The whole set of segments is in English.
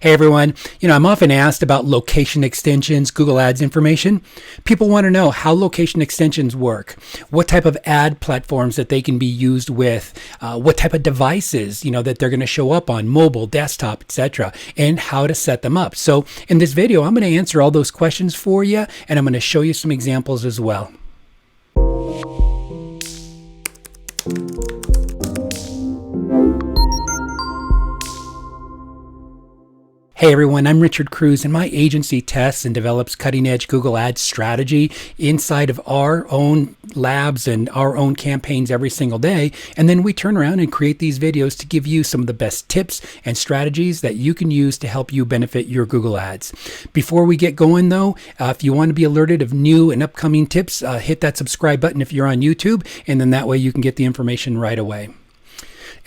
Hey everyone, I'm often asked about location extensions, Google Ads information. People want to know how location extensions work, what type of ad platforms that they can be used with, what type of devices, that they're going to show up on, mobile, desktop, etc., and how to set them up. So in this video, I'm going to answer all those questions for you, and I'm going to show you some examples as well. Hey everyone, I'm Richard Cruz, and my agency tests and develops cutting-edge Google Ads strategy inside of our own labs and our own campaigns every single day. And then we turn around and create these videos to give you some of the best tips and strategies that you can use to help you benefit your Google Ads. Before we get going though, if you want to be alerted of new and upcoming tips, hit that subscribe button if you're on YouTube, and then that way you can get the information right away.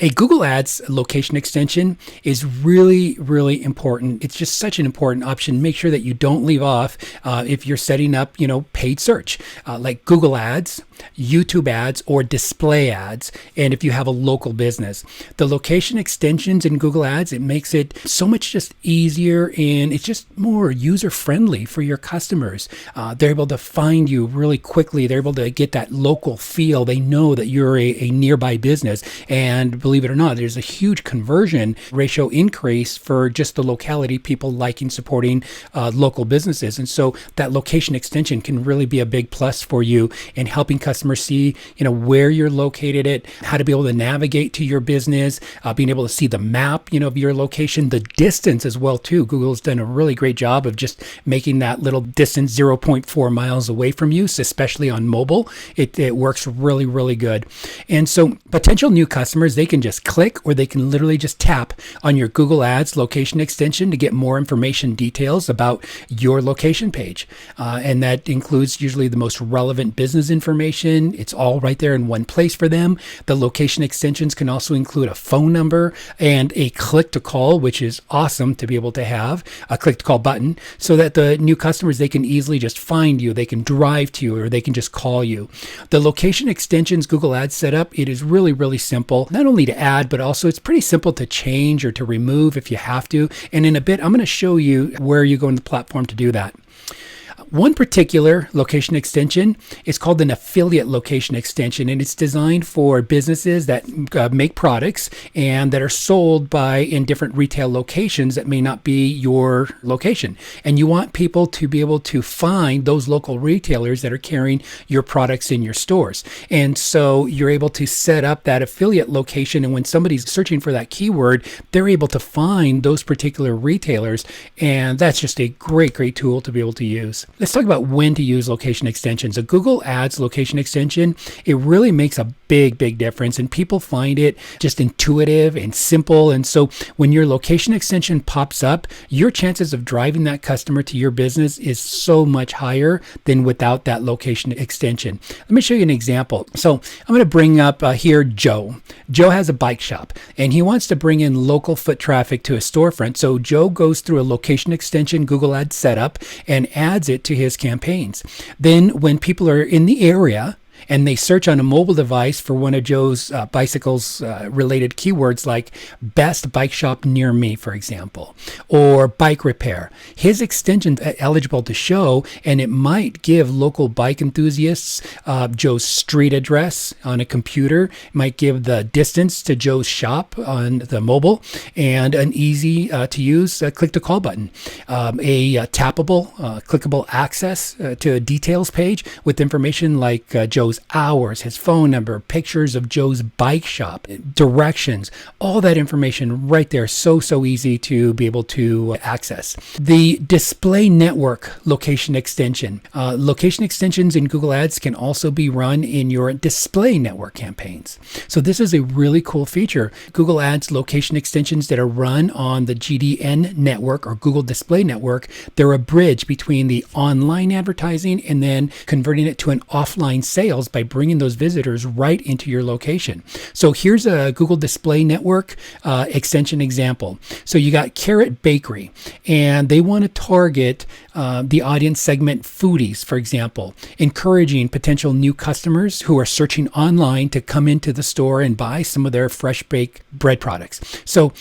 A Google Ads location extension is really, really important. It's just such an important option. Make sure that you don't leave off if you're setting up, paid search like Google Ads, YouTube ads, or display ads. And if you have a local business, the location extensions in Google Ads, it makes it so much just easier, and it's just more user friendly for your customers. They're able to find you really quickly. They're able to get that local feel. They know that you're a nearby business, and believe it or not, there's a huge conversion ratio increase for just the locality, people liking, supporting local businesses. And so that location extension can really be a big plus for you in helping customers see, where you're located at, how to be able to navigate to your business, being able to see the map, of your location, the distance as well too. Google's done a really great job of just making that little distance 0.4 miles away from you, so especially on mobile. It works really, really good. And so potential new customers, they can just click, or they can literally just tap on your Google Ads location extension to get more information, details about your location page. And that includes usually the most relevant business information. It's all right there in one place for them. The location extensions can also include a phone number and a click to call, which is awesome to be able to have a click to call button, so that the new customers, they can easily just find you, they can drive to you, or they can just call you. The location extensions Google Ads setup, it is really, really simple, not only to add, but also it's pretty simple to change or to remove if you have to. And in a bit, I'm going to show you where you go in the platform to do that. One particular location extension is called an affiliate location extension, and it's designed for businesses that make products and that are sold in different retail locations that may not be your location. And you want people to be able to find those local retailers that are carrying your products in your stores. And so you're able to set up that affiliate location, and when somebody's searching for that keyword, they're able to find those particular retailers. And that's just a great, great tool to be able to use. Let's talk about when to use location extensions. A Google Ads location extension, it really makes a big, big difference, and people find it just intuitive and simple. And so when your location extension pops up, your chances of driving that customer to your business is so much higher than without that location extension. Let me show you an example. So I'm going to bring up here Joe. Joe has a bike shop, and he wants to bring in local foot traffic to his storefront. So Joe goes through a location extension Google Ads setup and adds it to his campaigns. Then when people are in the area and they search on a mobile device for one of Joe's bicycles related keywords like best bike shop near me, for example, or bike repair, his extension's eligible to show, and it might give local bike enthusiasts Joe's street address on a computer. It might give the distance to Joe's shop on the mobile, and an easy to use click to call button, a tappable clickable access to a details page with information like Joe's hours, his phone number, pictures of Joe's bike shop, directions, all that information right there. So easy to be able to access. The display network location extension. Location extensions in Google Ads can also be run in your display network campaigns. So this is a really cool feature. Google Ads location extensions that are run on the GDN network or Google Display Network, they're a bridge between the online advertising and then converting it to an offline sale sales by bringing those visitors right into your location. So here's a Google Display Network extension example. So you got Carrot Bakery, and they want to target the audience segment foodies, for example, encouraging potential new customers who are searching online to come into the store and buy some of their fresh baked bread products. So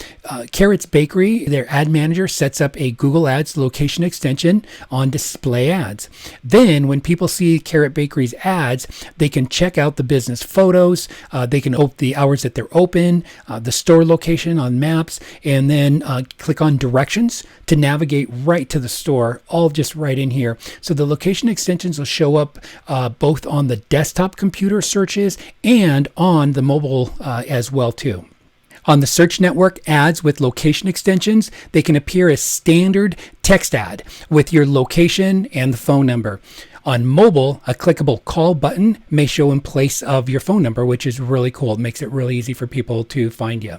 Carrot's Bakery, their ad manager sets up a Google Ads location extension on display ads. Then when people see Carrot Bakery's ads, they can check out the business photos, they can open the hours that they're open, the store location on maps, and then click on directions to navigate right to the store, all just right in here. So the location extensions will show up both on the desktop computer searches and on the mobile as well too. On the search network, ads with location extensions, they can appear as standard text ad with your location and the phone number. On mobile, a clickable call button may show in place of your phone number, which is really cool. It makes it really easy for people to find you.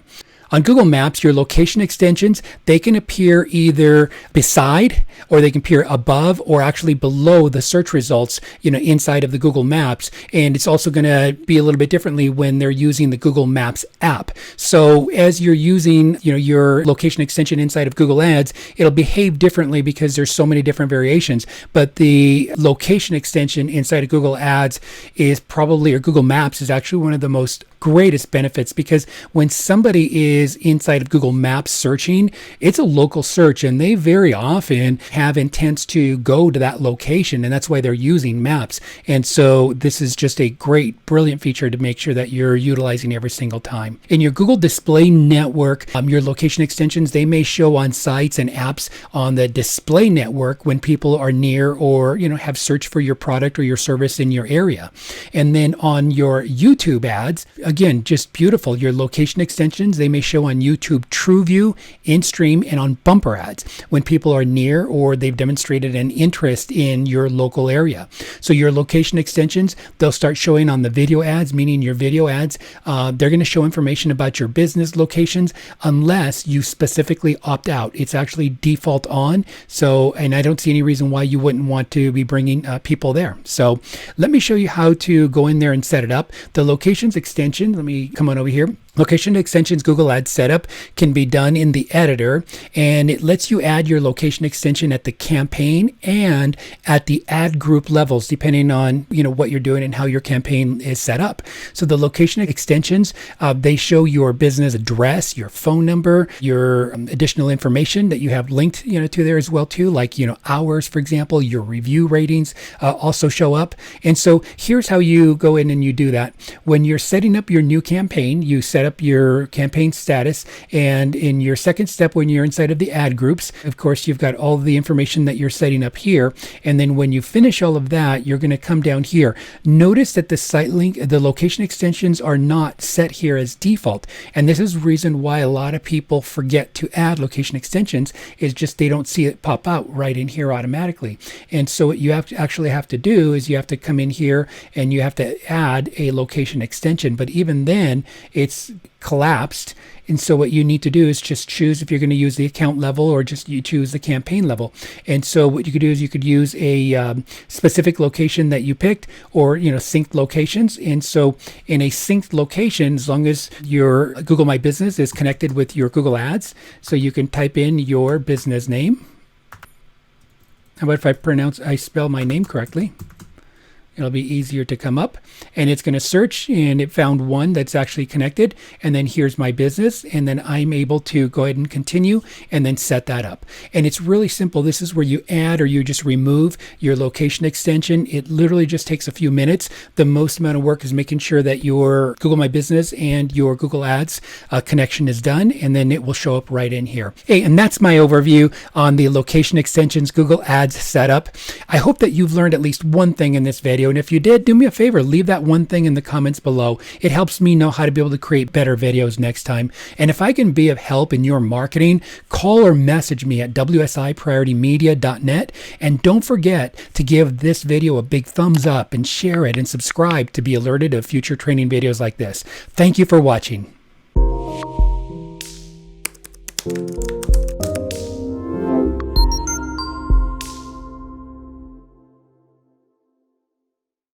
On Google Maps, your location extensions, they can appear either beside or they can appear above or actually below the search results, inside of the Google Maps. And it's also going to be a little bit differently when they're using the Google Maps app. So as you're using, your location extension inside of Google Ads, it'll behave differently because there's so many different variations. But the location extension inside of Google Ads is probably, or Google Maps is actually one of the most greatest benefits, because when somebody is inside of Google Maps searching, it's a local search and they very often have intents to go to that location, and that's why they're using maps. And so this is just a great, brilliant feature to make sure that you're utilizing every single time. In your Google Display Network, your location extensions, they may show on sites and apps on the display network when people are near or have searched for your product or your service in your area. And then on your YouTube ads, again, just beautiful. Your location extensions, they may show on YouTube TrueView, InStream, and on bumper ads when people are near or they've demonstrated an interest in your local area. So your location extensions, they'll start showing on the video ads, meaning your video ads, they're going to show information about your business locations unless you specifically opt out. It's actually default on. So, and I don't see any reason why you wouldn't want to be bringing people there. So let me show you how to go in there and set it up. The locations extension, let me come on over here. Location extensions Google Ads setup can be done in the editor, and it lets you add your location extension at the campaign and at the ad group levels, depending on what you're doing and how your campaign is set up. So the location extensions, they show your business address, your phone number, your additional information that you have linked to there as well too, like hours, for example. Your review ratings also show up. And so here's how you go in and you do that. When you're setting up your new campaign, you set up your campaign status, and in your second step, when you're inside of the ad groups, of course, you've got all the information that you're setting up here. And then when you finish all of that, you're going to come down here. Notice that the site link, the location extensions are not set here as default. And this is the reason why a lot of people forget to add location extensions, is just they don't see it pop out right in here automatically. And so what you actually have to do is you have to come in here and you have to add a location extension. But even then, it's collapsed. And so what you need to do is just choose if you're going to use the account level or just you choose the campaign level. And so what you could do is you could use a specific location that you picked, or synced locations. And so in a synced location, as long as your Google My Business is connected with your Google Ads, so you can type in your business name. How about if I spell my name correctly? It'll be easier to come up, and it's going to search, and it found one that's actually connected. And then here's my business, and then I'm able to go ahead and continue and then set that up. And it's really simple. This is where you add or you just remove your location extension. It literally just takes a few minutes. The most amount of work is making sure that your Google My Business and your Google Ads connection is done, and then it will show up right in here. Hey, and that's my overview on the location extensions Google Ads setup. I hope that you've learned at least one thing in this video. And if you did, do me a favor, leave that one thing in the comments below. It helps me know how to be able to create better videos next time. And if I can be of help in your marketing, call or message me at wsiprioritymedia.net. And don't forget to give this video a big thumbs up and share it and subscribe to be alerted of future training videos like this. Thank you for watching.